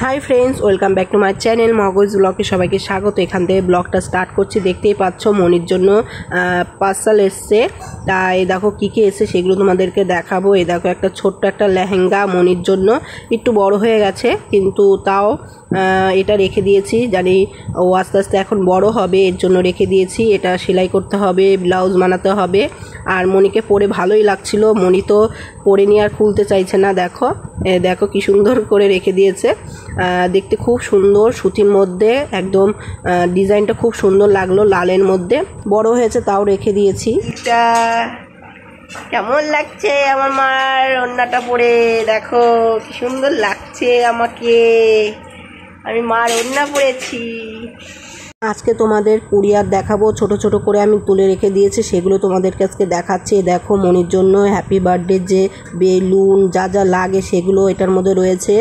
High friends welcome back to my channel मगज ब्लगे सबाइके स्वागत। एखान থেকে ব্লগটা স্টার্ট করছি। দেখতেই পাচ্ছ মনির জন্য পার্সেল এসছে। তাই দেখো কী কী এসছে সেগুলো তোমাদেরকে দেখাবো। এই দেখো একটা ছোট্ট একটা লেহেঙ্গা মনির জন্য, একটু বড় হয়ে গেছে কিন্তু তাও এটা রেখে দিয়েছি, জানি ও আস্তে আস্তে এখন বড় হবে এর জন্য রেখে দিয়েছি। এটা সেলাই করতে হবে, ব্লাউজ বানাতে হবে। আর মনিকে পরে ভালোই লাগছিল, মনি তো পরে নিয়ে আর খুলতে চাইছে না। দেখো দেখো কি সুন্দর করে রেখে দিয়েছে, দেখতে খুব সুন্দর, সুতির মধ্যে একদম ডিজাইনটা খুব সুন্দর লাগলো, লালের মধ্যে বড় হয়েছে তাও রেখে দিয়েছি। এটা কেমন লাগছে আমার মার ওড়নাটা পরে, দেখো কি সুন্দর লাগছে আমাকে, আমি মার ওড়না পরেছি। আজকে তোমাদের কুরিয়ার দেখাবো, ছোট ছোট করে আমি তুলে রেখে দিয়েছি, সেগুলো তোমাদেরকে আজকে দেখাচ্ছি। দেখো মনির জন্য হ্যাপি বার্থডে যে বেলুন যা যা লাগে সেগুলো এটার মধ্যে রয়েছে।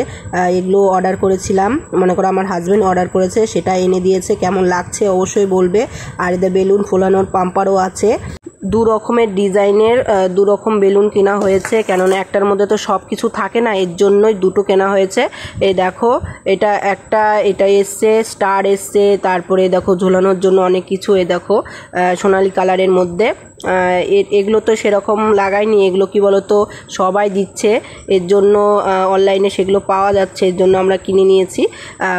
এগুলো অর্ডার করেছিলাম, মনে করো আমার হাজব্যান্ড অর্ডার করেছে, সেটা এনে দিয়েছে। কেমন লাগছে অবশ্যই বলবে। আর এদের বেলুন ফোলানোর পাম্পারও আছে। দু রকমের ডিজাইনের দু রকম বেলুন কেনা হয়েছে, কেননা একটার মধ্যে তো সব কিছু থাকে না, এর জন্যই দুটো কেনা হয়েছে। এই দেখো এটা একটা, এটা এসছে স্টার এসছে, তারপরে দেখো ঝোলানোর জন্য অনেক কিছু। এ দেখো সোনালি কালারের মধ্যে, এগুলো তো সেরকম লাগাইনি, এগুলো কি বলতো সবাই দিচ্ছে, এর জন্য অনলাইনে সেগুলো পাওয়া যাচ্ছে, এর জন্য আমরা কিনে নিয়েছি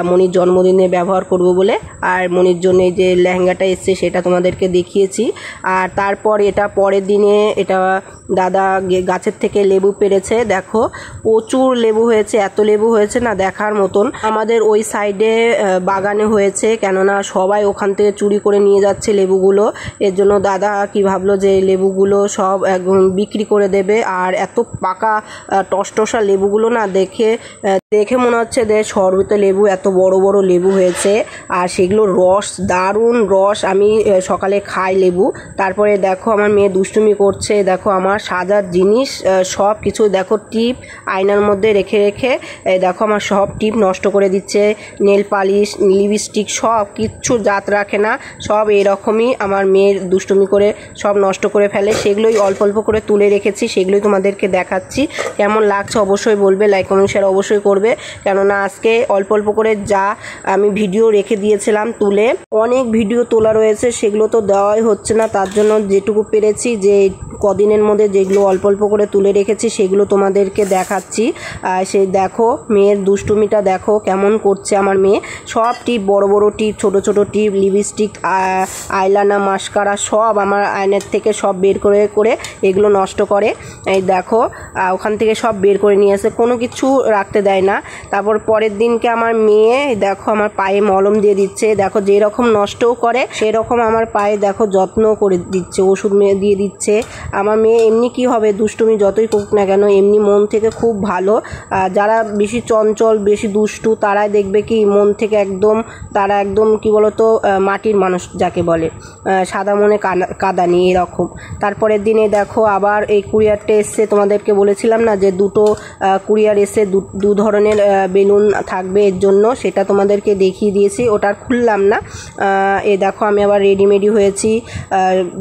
মনির জন্মদিনে ব্যবহার করব বলে। আর মনির জন্য এই যে লেহেঙ্গাটা এসছে সেটা তোমাদেরকে দেখিয়েছি। আর তারপর এটা পরের দিনে এটা দাদা গাছের থেকে লেবু পেড়েছে, দেখো প্রচুর লেবু হয়েছে, এত লেবু হয়েছে না দেখার মতন। আমাদের ওই সাইডে বাগানে হয়েছে, কেননা সবাই ওখান থেকে চুরি করে নিয়ে যাচ্ছে লেবুগুলো, এর জন্য দাদা কি ভাবলো যে লেবুগুলো সব একদম বিক্রি করে দেবে। আর এত পাকা টসটসা লেবুগুলো না দেখে মনে হচ্ছে যে শরবতে লেবু, এত বড় বড় লেবু হয়েছে। আর সেগুলো রস, দারুণ রস, আমি সকালে খাই লেবু। তারপরে দেখো আমার মেয়ে দুষ্টুমি করছে, দেখো আমার সাজার জিনিস সব কিছু, দেখো টিপ আয়নার মধ্যে রেখে রেখে দেখো আমার সব টিপ নষ্ট করে দিচ্ছে, নেল পালিশ লিপস্টিক সব কিচ্ছু জাত রাখে না, সব এরকমই আমার মেয়ের দুষ্টুমি করে সব নষ্ট করে ফেলে। সেগুলোই অল্প অল্প করে তুলে রেখেছি, সেগুলোই তোমাদেরকে দেখাচ্ছি। কেমন লাগছে অবশ্যই বলবে, লাইক কমেন্ট শেয়ার অবশ্যই করবে। কেননা আজকে অল্প অল্প করে যা আমি ভিডিও রেখে দিয়েছিলাম তুলে, অনেক ভিডিও তোলা রয়েছে, সেগুলো তো দেওয়াই হচ্ছে না, তার জন্য যেটুকু পেরেছি যে কদিনের মধ্যে যেগুলো অল্প অল্প করে তুলে রেখেছি সেগুলো তোমাদেরকে দেখাচ্ছি। সেই দেখো মেয়ের দুষ্টুমিটা দেখো কেমন করছে আমার মেয়ে, সব টিপ বড় বড় টিপ, ছোট ছোট টিপ, লিপস্টিক, আইলাইনার, মাস্কারা সব আমার আয়নার থেকে সব বের করে করে এগুলো নষ্ট করে। এই দেখো ওখান থেকে সব বের করে নিয়ে আসে, কোনো কিছু রাখতে দেয় না। তারপর পরের দিনকে আমার মেয়ে দেখো আমার পায়ে মলম দিয়ে দিচ্ছে, দেখো যেরকম নষ্টও করে সেরকম আমার পায়ে দেখো যত্ন করে দিচ্ছে, ওষুধ দিয়ে দিচ্ছে। আমার মেয়ে এমনি কি হবে, দুষ্টুমি যতই করুক না কেন এমনি মন থেকে খুব ভালো। যারা বেশি চঞ্চল বেশি দুষ্টু তারাই দেখবে কি মন থেকে একদম, তারা একদম কি বলতো মাটির মানুষ যাকে বলে, সাদা মনে কাদানি এরকম। তারপরের দিনে দেখো আবার এই কুরিয়ারটা এসছে, তোমাদেরকে বলেছিলাম না যে দুটো কুরিয়ার এসে দু ধরনের বেলুন থাকবে এর জন্য, সেটা তোমাদেরকে দেখিয়ে দিয়েছি, ওটা খুললাম না। এ দেখো আমি আবার রেডিমেডি হয়েছি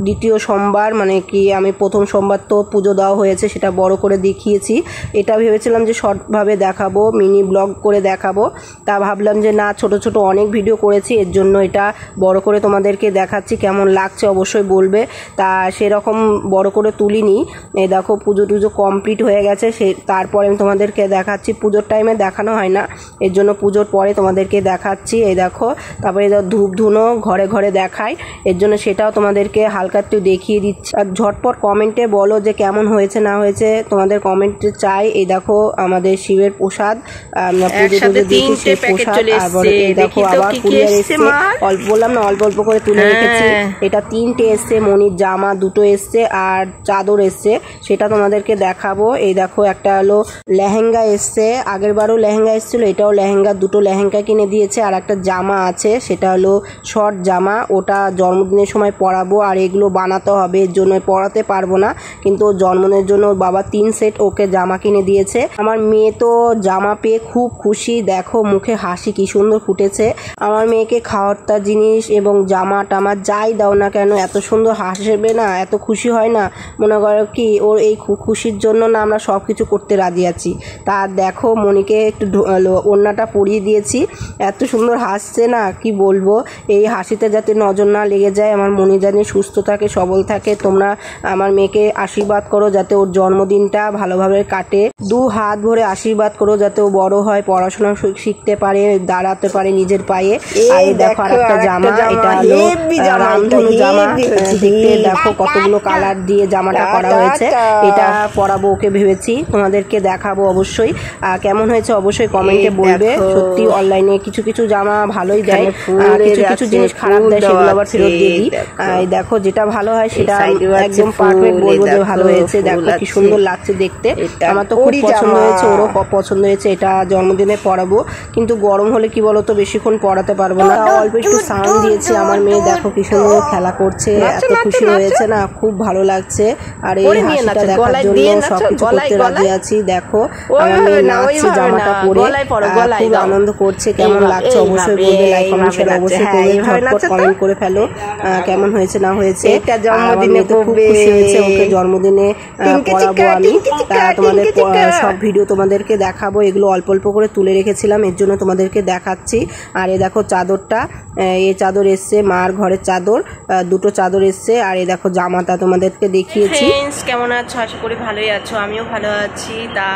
দ্বিতীয় সোমবার, মানে কি আমি প্রথম সোমবার তো পুজো দেওয়া হয়েছে, সেটা বড় করে দেখিয়েছি। এটা ভেবেছিলাম যে শর্টভাবে দেখাবো, মিনি ব্লগ করে দেখাবো, তা ভাবলাম যে না ছোট ছোট অনেক ভিডিও করেছি, এর জন্য এটা বড় করে তোমাদেরকে দেখাচ্ছি। কেমন লাগছে অবশ্যই বলবে। তা সেরকম বড় করে তুলিনি। এই দেখো পুজো টুজো কমপ্লিট হয়ে গেছে, তারপরে আমি তোমাদেরকে দেখাচ্ছি। পুজোর টাইমে দেখানো হয় না, এর জন্য পুজোর পরে তোমাদেরকে দেখাচ্ছি। এই দেখো তারপরে ধূপ ধুনো ঘরে ঘরে দেখায়, এর জন্য সেটাও তোমাদেরকে হালকা একটু দেখিয়ে দিচ্ছি। আর ঝটপট কমেন্টে বলো যে কেমন হয়েছে না হয়েছে, তোমাদের কমেন্টে চাই। এই দেখো আমাদের শিবের প্রসাদ, পুজো টুজো দিয়েছি সেই প্রসাদ। তারপরে এই দেখো আবার কুরিয়ার এসছে, অল্প বললাম না অল্প অল্প করে তুলে রেখেছি। এটা 3টে এসছে, মনির জামা 2টো এসছে আর চাদর এসছে, সেটা তোমাদেরকে দেখাবো। এই দেখো একটা হলো লেহেঙ্গা এসছে, আগের বারও লেহেঙ্গা এসেছিলো, এটাও লেহেঙ্গা, 2টো লেহেঙ্গা কিনে দিয়েছে। আর একটা জামা আছে, সেটা হলো শর্ট জামা, ওটা জন্মদিনের সময় পরাবো, আর এগুলো বানাতে হবে, এর জন্য পরাতে পারবো না, কিন্তু ওর জন্মদিনের জন্য ওর বাবা 3 সেট ওকে জামা কিনে দিয়েছে। আমার মেয়ে তো জামা পেয়ে খুব খুশি, দেখো মুখে হাসি কি সুন্দর ফুটেছে। আমার মেয়েকে খাওয়ারটা জিনিস এবং জামা টামা যাই দাও না কেন এত সুন্দর হাসবে না, এত খুশি হয় না, মনে করো কি ওর এই খুশির জন্য না আমরা সব কিছু করতে রাজি আছি। তা দেখো মনিকে একটু ওড়নাটা পরিয়ে দিয়েছি, এত সুন্দর হাসছে না কি বলবো। এই হাসিতে যাতে নজর না লেগে যায়, আমার মনি জানি সুস্থ থাকে সবল থাকে। তোমরা আমার মেয়েকে আশীর্বাদ করো যাতে ওর জন্মদিনটা ভালোভাবে কাটে, 2 হাত ভরে আশীর্বাদ করো যাতে ও বড় হয়, পড়াশোনা শিখতে পারে, দাঁড়াতে পারে নিজের পায়ে। আর দেখো আরেকটা জামা, এটা হলো রামধনু জামা, দেখতে দেখো কতগুলো কালার দিয়ে জামাটা করা হয়েছে। এটা পরাবো ওকে ভেবেছি, তোমাদেরকে দেখাবো অবশ্যই। কেমন হয়েছে অবশ্যই কমেন্টে বলবে। সত্যি অনলাইনে কিছু কিছু জামা ভালোই দেয়, কিছু কিছু জিনিস খারাপ দেয়, সেগুলো আবার ফেরত দিয়ে দিই। দেখো যেটা ভালো হয় সেটা একদম পারফেক্ট বলবো যে ভালো হয়েছে। দেখো কি সুন্দর লাগছে দেখতে, আমার তো খুব পছন্দ হয়েছে, ওরও পছন্দ হয়েছে। এটা জন্মদিনে পরাবো, কিন্তু গরম হলে কি বলতো বেশিক্ষণ পরাতে পারবো না। অল্প একটু সাউন্ড দিয়েছি। আমার মেয়ে দেখো কি সুন্দর খেলা করছে, এত খুশি হয়েছে না, খুব ভালো লাগছে। আর এই হাসিটা দেখার জন্য সবকিছু করতে রাজি আছি। দেখো আমার মেয়ে নাচছে জামাটা পরে, খুব আনন্দ করছে। কেমন লাগছে অবশ্যই বলবে, লাইক কমেন্ট শেয়ার অবশ্যই করবে, ঝটপট কমেন্ট করে ফেলো কেমন হয়েছে না হয়েছে। জন্মদিনে খুব খুশি হয়েছে, ওকে জন্মদিনে পড়াবো আমি। তোমাদের সব ভিডিও তোমাদেরকে দেখাবো, এগুলো অল্প অল্প করে তুলে রেখেছিলাম, এর জন্য তোমাদেরকে দেখাচ্ছি। আর এই দেখো চাদরটা, এই চাদর এসছে, মার ঘরের চাদর, 2টো চাদর এসছে। আর এই দেখো জামাটা তোমাদেরকে দেখিয়েছি। কেমন আছো? আশা করি ভালোই আছো, আমিও ভালো আছি। তা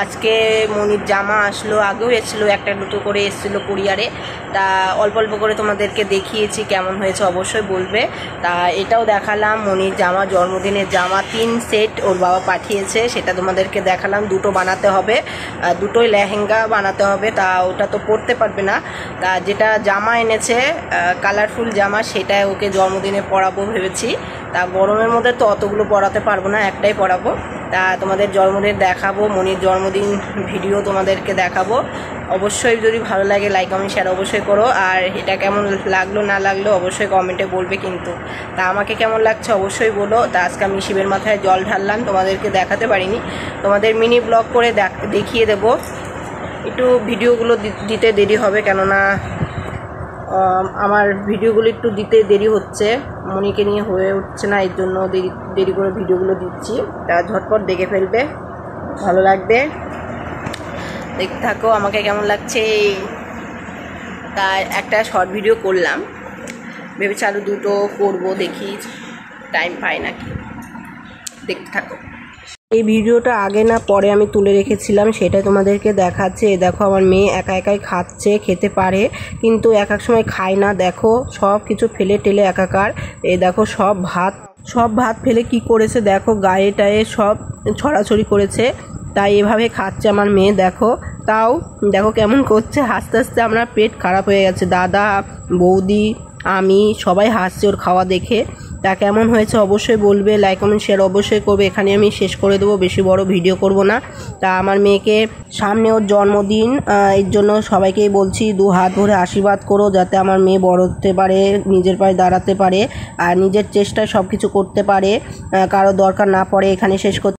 আজকে মনির জামা আসলো, আগেও এসেছিলো, একটা দুটো করে এসেছিলো কুরিয়ারে। তা অল্প অল্প করে তোমাদেরকে দেখিয়েছি, কেমন হয়েছে অবশ্যই বলবে। তা এটাও দেখালাম মনির জামা, জন্মদিনের জামা 3 সেট ওর বাবা পাঠিয়েছে, সেটা তোমাদেরকে দেখালাম। 2টো বানাতে হবে, 2টোই লেহেঙ্গা বানাতে হবে। তা ওটা তো পরতে পারবে না, তা যেটা জামা এনেছে কালারফুল জামা, সেটাই ওকে জন্মদিনে পরাবো ভেবেছি। তা গরমের মধ্যে তো অতগুলো পরাতে পারবো না, একটাই পরাবো। তা তোমাদের জন্মদিন দেখাবো, মনির জন্মদিন ভিডিও তোমাদেরকে দেখাবো। অবশ্যই যদি ভালো লাগে লাইক কমেন্ট শেয়ার অবশ্যই করো। আর এটা কেমন লাগলো না লাগলো অবশ্যই কমেন্টে বলবে কিন্তু। তা আমাকে কেমন লাগছে অবশ্যই বলো। তা আজকে আমি শিবের মাথায় জল ঢাললাম, তোমাদেরকে দেখাতে পারিনি, তোমাদের মিনি ব্লগ করে দেখিয়ে দেবো। একটু ভিডিওগুলো দিতে দেরি হবে, কেননা আমার ভিডিওগুলো একটু দিতে দেরি হচ্ছে, মনিকে নিয়ে হয়ে উঠছে না, এর জন্য দেরি করে ভিডিওগুলো দিচ্ছি। তা ঝটপট দেখে ফেলবে, ভালো লাগবে, দেখতে থাকো আমাকে কেমন লাগছে। তা একটা শর্ট ভিডিও করলাম, ভেবেছি আরও 2টো করবো, দেখি টাইম পাই নাকি, দেখতে থাকো। এই ভিডিওটা আগে না পরে আমি তুলে রেখেছিলাম, সেটা তোমাদেরকে দেখাচ্ছে। দেখো আমার মেয়ে একা একাই খাচ্ছে, খেতে পারে কিন্তু এক এক সময় খায় না। দেখো সব কিছু ফেলে টেলে একাকার। এই দেখো সব ভাত ফেলে কি করেছে, দেখো গায়ে টায়ে সব ছড়াছড়ি করেছে, তাই এভাবে খাচ্ছে আমার মেয়ে। দেখো তাও দেখো কেমন করছে, হাসতে হাসতে আমার পেট খারাপ হয়ে গেছে। দাদা বৌদি আমি সবাই হাসছে ওর খাওয়া দেখে। তা কেমন হয়েছে অবশ্যই বলবে, লাইক কমেন্ট শেয়ার অবশ্যই করবে। এখানে আমি শেষ করে দেবো, বেশি বড় ভিডিও করব না। তা আমার মেয়েকে সামনে ওর জন্মদিন, এর জন্য সবাইকেই বলছি 2 হাত ভরে আশীর্বাদ করো যাতে আমার মেয়ে বড় হতে পারে, নিজের পায়ে দাঁড়াতে পারে আর নিজের চেষ্টায় সব কিছু করতে পারে, কারো দরকার না পড়ে। এখানে শেষ করতে